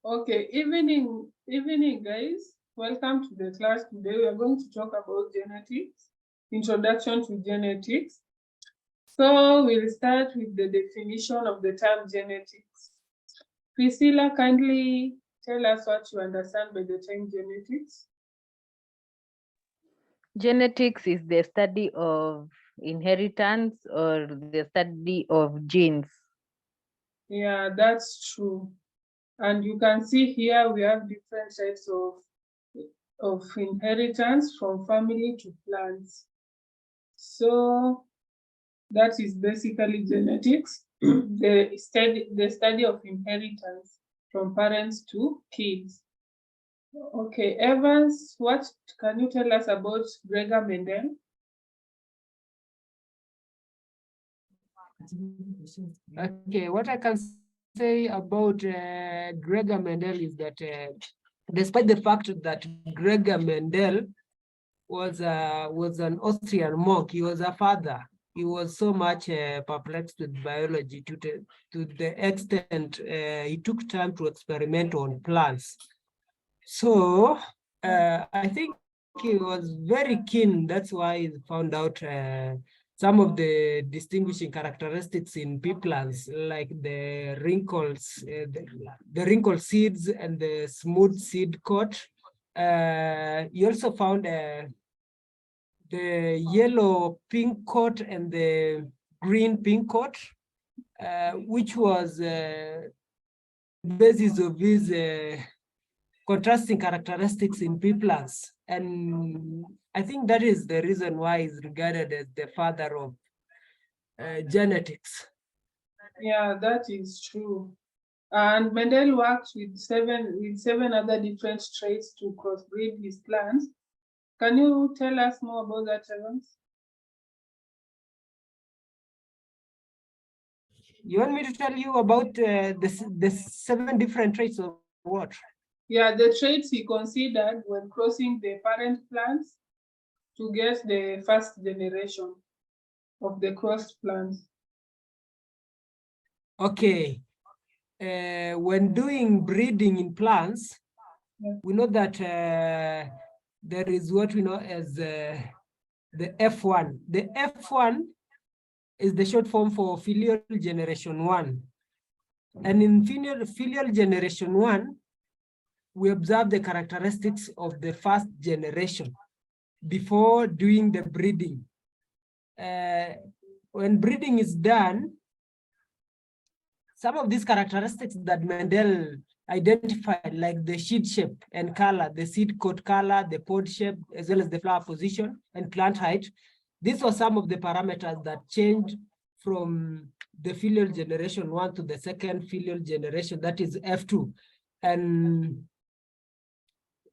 Okay, evening, guys. Welcome to the class. Today we are going to talk about genetics, introduction to genetics. So we'll start with the definition of the term genetics. Priscilla, kindly tell us what you understand by the term genetics. Genetics is the study of inheritance or the study of genes. Yeah, that's true. And you can see here we have different types of inheritance from family to plants. So that is basically genetics, the study of inheritance from parents to kids. Okay, Evans, what can you tell us about Gregor Mendel? Okay, what I can say about Gregor Mendel is that despite the fact that Gregor Mendel was an Austrian monk, he was a father. He was so much perplexed with biology to the extent he took time to experiment on plants. So I think he was very keen. That's why he found out some of the distinguishing characteristics in pea plants, like the wrinkles, the wrinkled seeds and the smooth seed coat. He also found the yellow pink coat and the green pink coat, which was basis of his contrasting characteristics in pea plants. And I think that is the reason why he's regarded as the father of genetics. Yeah, that is true. And Mendel worked with seven other different traits to crossbreed his plants. Can you tell us more about that, Evans? You want me to tell you about the 7 different traits or what? Yeah, the traits he considered when crossing the parent plants to get the first generation of the crossed plants. Okay. When doing breeding in plants, Yeah. we know that there is what we know as the F1. The F1 is the short form for filial generation 1. And in filial generation 1, we observe the characteristics of the first generation before doing the breeding. When breeding is done, some of these characteristics that Mendel identified, like the seed shape and color, the seed coat color, the pod shape, as well as the flower position and plant height, these were some of the parameters that changed from the filial generation 1 to the second filial generation, that is F2. And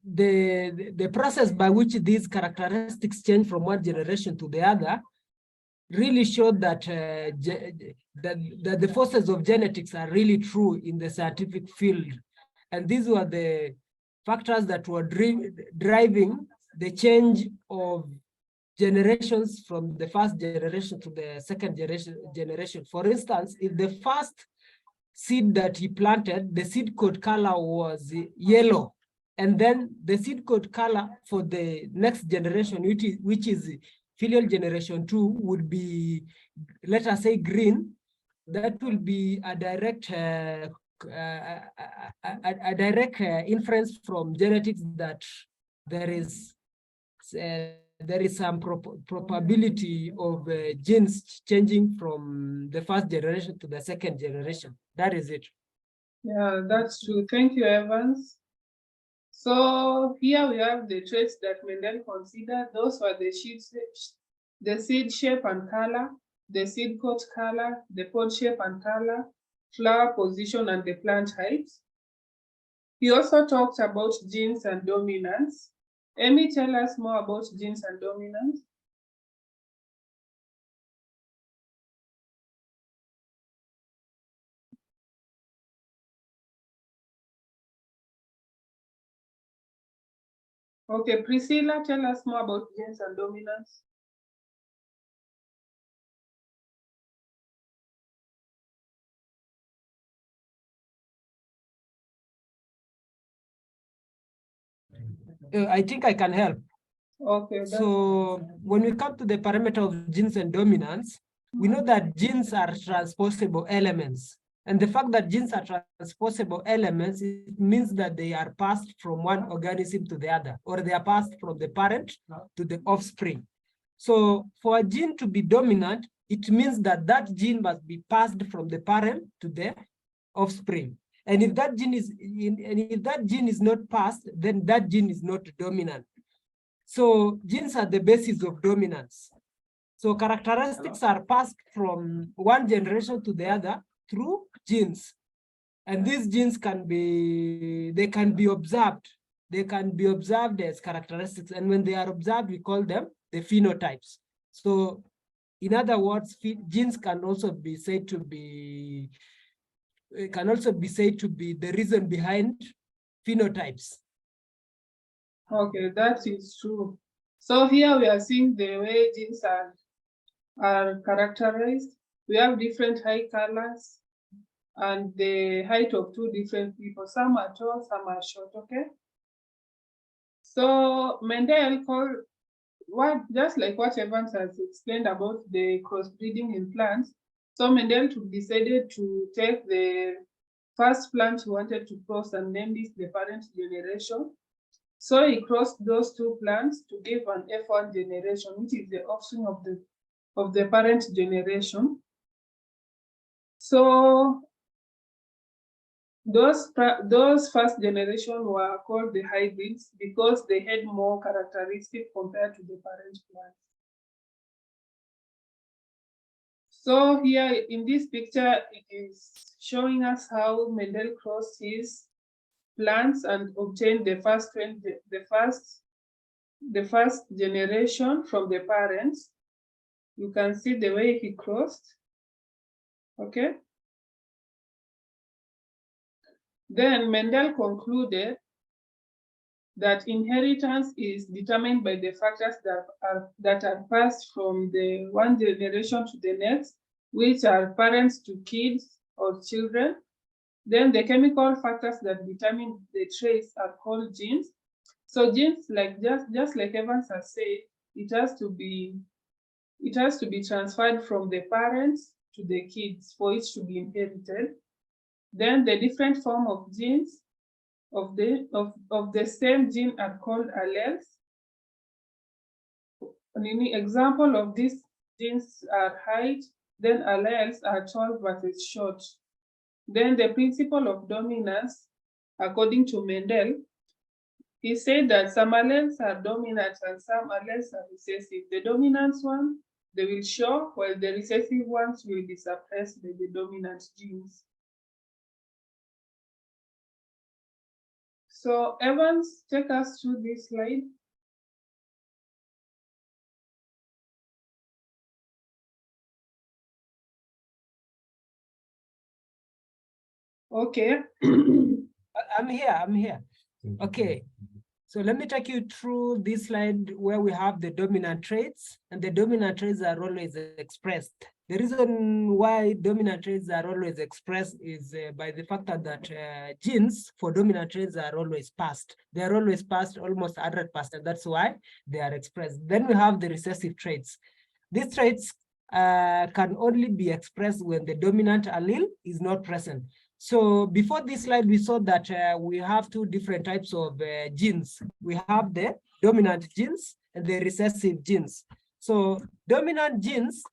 the process by which these characteristics change from one generation to the other really showed that, that the forces of genetics are really true in the scientific field. And these were the factors that were driving the change of generations from the first generation to the second generation. For instance, if the first seed that he planted, the seed coat color was yellow, and then the seed coat color for the next generation, which is filial generation 2, would be, let us say, green. That will be a direct inference from genetics that there is some probability of genes changing from the first generation to the second generation. That is it. Yeah, that's true. Thank you, Evans. So here we have the traits that Mendel considered. Those were the seed shape and color, the seed coat color, the pod shape and color, flower position, and the plant height. He also talked about genes and dominance. Amy, tell us more about genes and dominance. Okay, Priscilla, tell us more about genes and dominance. I think I can help. Okay. So when we come to the parameter of genes and dominance, we know that genes are transposable elements. And the fact that genes are transposable elements, it means that they are passed from one organism to the other, or they are passed from the parent to the offspring. So for a gene to be dominant, it means that that gene must be passed from the parent to the offspring. And if that gene is not passed, then that gene is not dominant. So genes are the basis of dominance. So characteristics are passed from one generation to the other through genes. And these genes can be observed. They can be observed as characteristics. And when they are observed, we call them the phenotypes. So in other words, genes can also be said to be the reason behind phenotypes. Okay, that is true. So here we are seeing the way genes are characterized. We have different hair colors and the height of two different people. Some are tall, some are short, okay? So Mendel called just like what Evans has explained about the crossbreeding in plants. So Mendel decided to take the first plant he wanted to cross and name this the parent generation. So he crossed those two plants to give an F1 generation, which is the offspring of the parent generation. So those first generation were called the hybrids because they had more characteristics compared to the parent plants. So here in this picture, it is showing us how Mendel crossed his plants and obtained the first generation from the parents. You can see the way he crossed. Okay. Then Mendel concluded that inheritance is determined by the factors that are passed from the one generation to the next, which are parents to kids or children. Then the chemical factors that determine the traits are called genes. So genes, like just like Evans has said, it has to be transferred from the parents to the kids for it to be inherited. Then the different form of genes of the same gene are called alleles. An example of these genes are height, then alleles are tall versus short. Then the principle of dominance, according to Mendel, he said that some alleles are dominant and some alleles are recessive. The dominant one, they will show, while the recessive ones will be suppressed by the dominant genes. So Evans, take us through this slide. Okay. I'm here. Okay. So let me take you through this slide where we have the dominant traits, and the dominant traits are always expressed. The reason why dominant traits are always expressed is by the fact that genes for dominant traits are always passed. They are always passed almost 100%. That's why they are expressed. Then we have the recessive traits. These traits can only be expressed when the dominant allele is not present. So before this slide, we saw that we have two different types of genes. We have the dominant genes and the recessive genes. So dominant genes,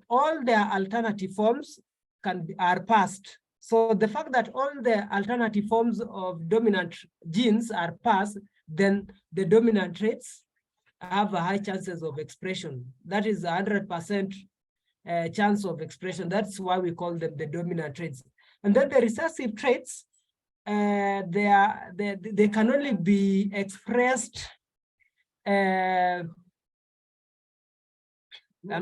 all their alternative forms are passed. So the fact that all the alternative forms of dominant genes are passed, then the dominant traits have a high chances of expression. That is 100% chance of expression. That's why we call them the dominant traits. And then the recessive traits, they can only be expressed. I'm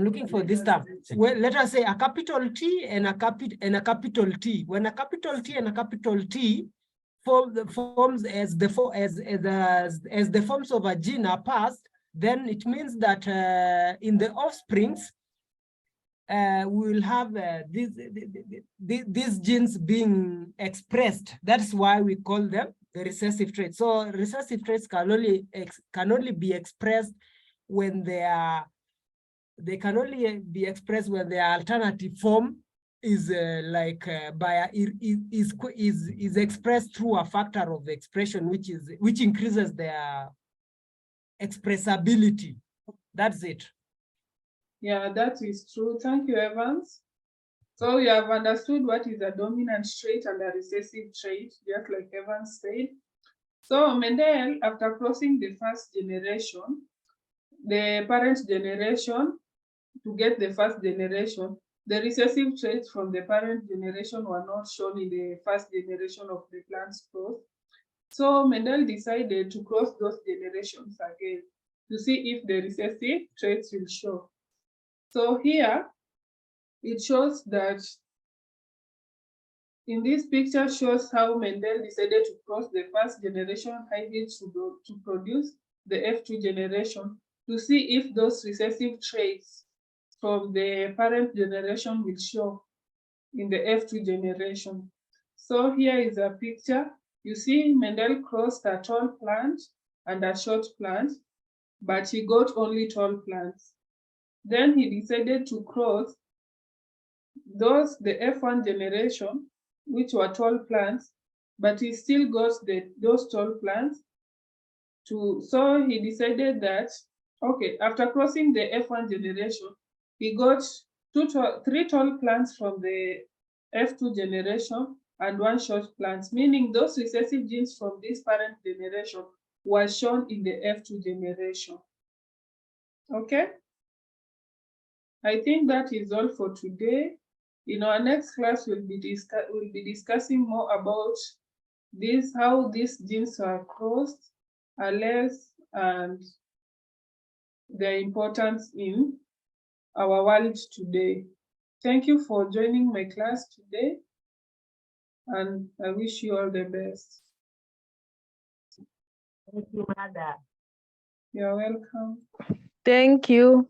looking for this term. Well, let us say a capital T and a capital T. When a capital T and a capital T forms as the forms of a gene are passed, then it means that in the offsprings, we will have these genes being expressed. That's why we call them the recessive traits. So recessive traits can only be expressed when they can only be expressed when the alternative form is is expressed through a factor of expression which increases their expressibility. That's it. Yeah, that is true. Thank you, Evans. So we have understood what is a dominant trait and a recessive trait, just like Evans said. So Mendel, after crossing the first generation, the parent generation, to get the first generation, the recessive traits from the parent generation were not shown in the first generation of the plant's growth. So Mendel decided to cross those generations again to see if the recessive traits will show. So here, it shows that in this picture shows how Mendel decided to cross the first generation hybrids to produce the F2 generation to see if those recessive traits from the parent generation will show in the F2 generation. So here is a picture. You see Mendel crossed a tall plant and a short plant, but he got only tall plants. Then he decided to cross the F1 generation, which were tall plants, but he still got those tall plants. So he decided that, okay, after crossing the F1 generation, he got three tall plants from the F2 generation and one short plant, meaning those recessive genes from this parent generation were shown in the F2 generation. Okay? I think that is all for today. In our next class, we'll be discussing more about how these genes are crossed, alleles, and their importance in our world today. Thank you for joining my class today, and I wish you all the best. Thank you, Mother. You're welcome. Thank you.